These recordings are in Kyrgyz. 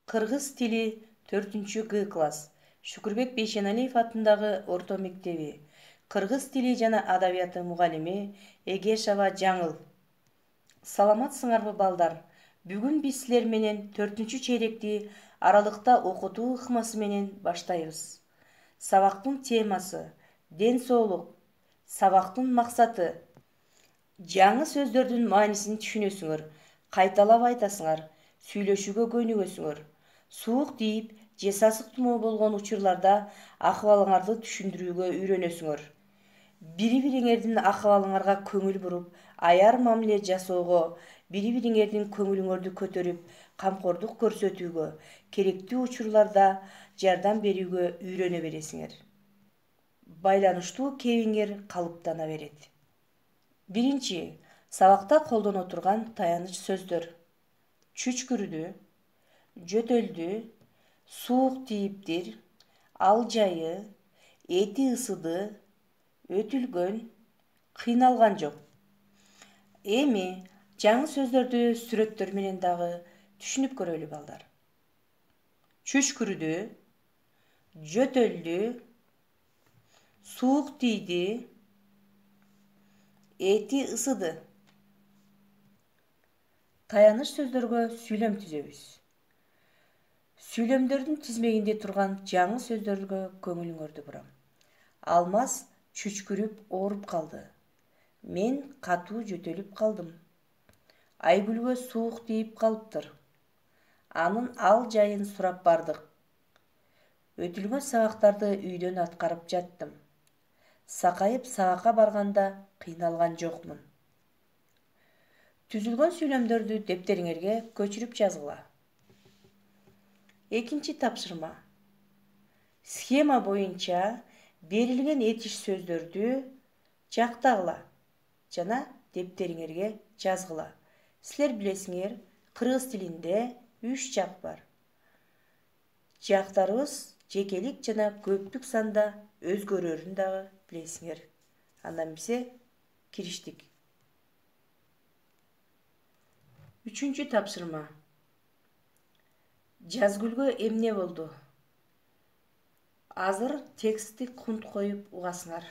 Кыргыз тили 4Г класс. Шүкүрбек Бейшеналиев атындагы орто мектеби. Кыргыз тили жана адабияты мугалими Эгешова Жаңыл. Саламатсыңарбы балдар? Бүгүн биз силер менен 4-чейректи аралыкта окутуу ыкмасы менен баштайбыз. Сабактын темасы ден соолук. Сабактын максаты жаңы сөздөрдүн маанисин түшүнөсүңөр, кайталап айтасыңар, сүйлөшүүгө көнүгөсүңөр. Суук тийип же сасык тумоо болгон учурларда акыбалыңарды түшүндүрүүгө үйрөнөсүңөр. Бири-бириңердин акыбалыңарга көңүл буруп, аяр мамиле жасоого, бири-бириңердин көңүлүңөрдү көтөрүп, камкордук көрсөтүүгө, керектүү учурларда жардам берүүгө үйрөнө бересиңер. Байланыштуу кебиңер калыптана берет. Биринчи, сабакта колдоно турган таяныч сөздөр. Чүчкүрдү, жөтөлдү, суук тийиптир, ал жайы, эти ысыды, өтүлгөн, кыйналган жок. Эми жаңы сөздөрдү сүрөттөр менен дагы түшүнүп көрөлү балдар. Чүчкүрдү, жөтөлдү, суук тийди, эти ысыды. Таяныч сөздөргө сүйлөм түзөбүз. Сүйлөмдөрдүн тизмегинде турган жаңы сөздөргө көңүлүңөрдү бурам. Алмаз чүчкүрүп ооруп калды. Мен катуу жөтөлүп калдым. Айгүлгө суук тийип калыптыр. Анын ал жайын сурап бардык. Өтүлгөн сабактарды үйдөн аткарып жаттым. Сакайып сабакка барганда кыйналган жокмун. Түзүлгөн сүйлөмдөрдү дептериңерге көчүрүп жазгыла. Экинчи тапшырма. Схема боюнча берилген этиш сөздөрдү жактагыла жана дептериңерге жазгыла. Силер билесиңер, кыргыз тилинде 3 жак бар. Жактарыбыз жекелик жана көптүк санда өзгөрөрүн дагы билесиңер. Андан бизе кириштик. Үчүнчү тапшырма. Жазгүлгө эмне болду? Азыр текстти кунт коюп угасыңар.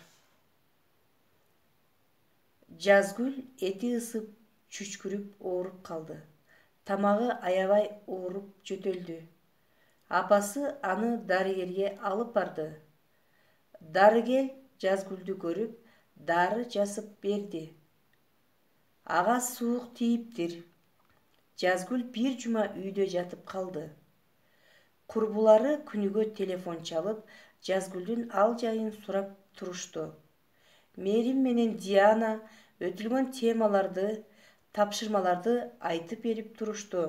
Жазгүл эти ысып, чүчкүрүп ооруп калды. Тамагы аябай ооруп жөтөлдү. Апасы аны дарыгерге алып барды. Дарыгер Жазгүлдү көрүп, дары жазып берди. Ага суук тийиптир. Жазгүл 1 жума үйдө жатып калды. Курбулары күнүгө телефон чалып, Жазгүлдүн ал жайын сурап турушту. Мерим менен Диана өтүлгөн темаларды, тапшырмаларды айтып берип турушту.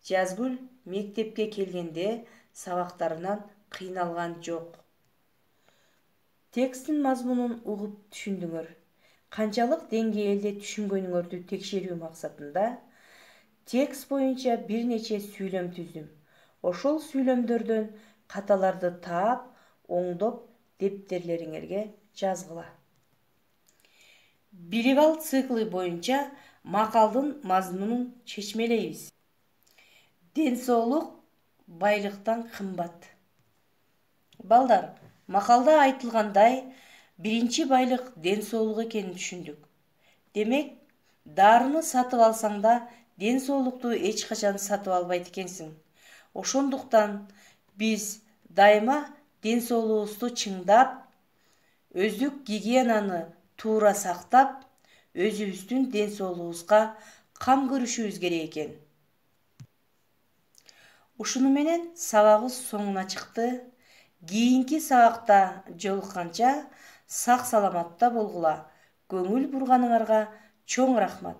Жазгүл мектепке келгенде сабактарынан кыйналган жок. Тексттин мазмунун угуп түшүндүңөр. Канчалык деңгээлде түшүнгөнүңөрдү текшерүү максатында текст боюнча бир нече сүйлөм түздүм. Ошол сүйлөмдөрдөн каталарды таап, оңдоп дептерлериңерге жазгыла. Билип ал циклы боюнча макалдын мазмунун чечмелейбиз. Ден соолук байлыктан кымбат. Балдар, макалда айтылгандай, биринчи байлык ден соолук экенин түшүндүк. Демек, дарыны сатып алсаң да, ден соолукту эч качан сатып албайт экенсиң. Ошондуктан биз дайыма ден соолугубузду чыңдап, өздүк гигиенаны туура сактап, өзүбүздүн ден соолугубузга кам көрүшүбүз керек экен. Ушуну менен сабагыбыз соңуна чыкты. Кийинки сабакта жолукканча сак саламатта болгула. Көңүл бурганыңарга чоң рахмат.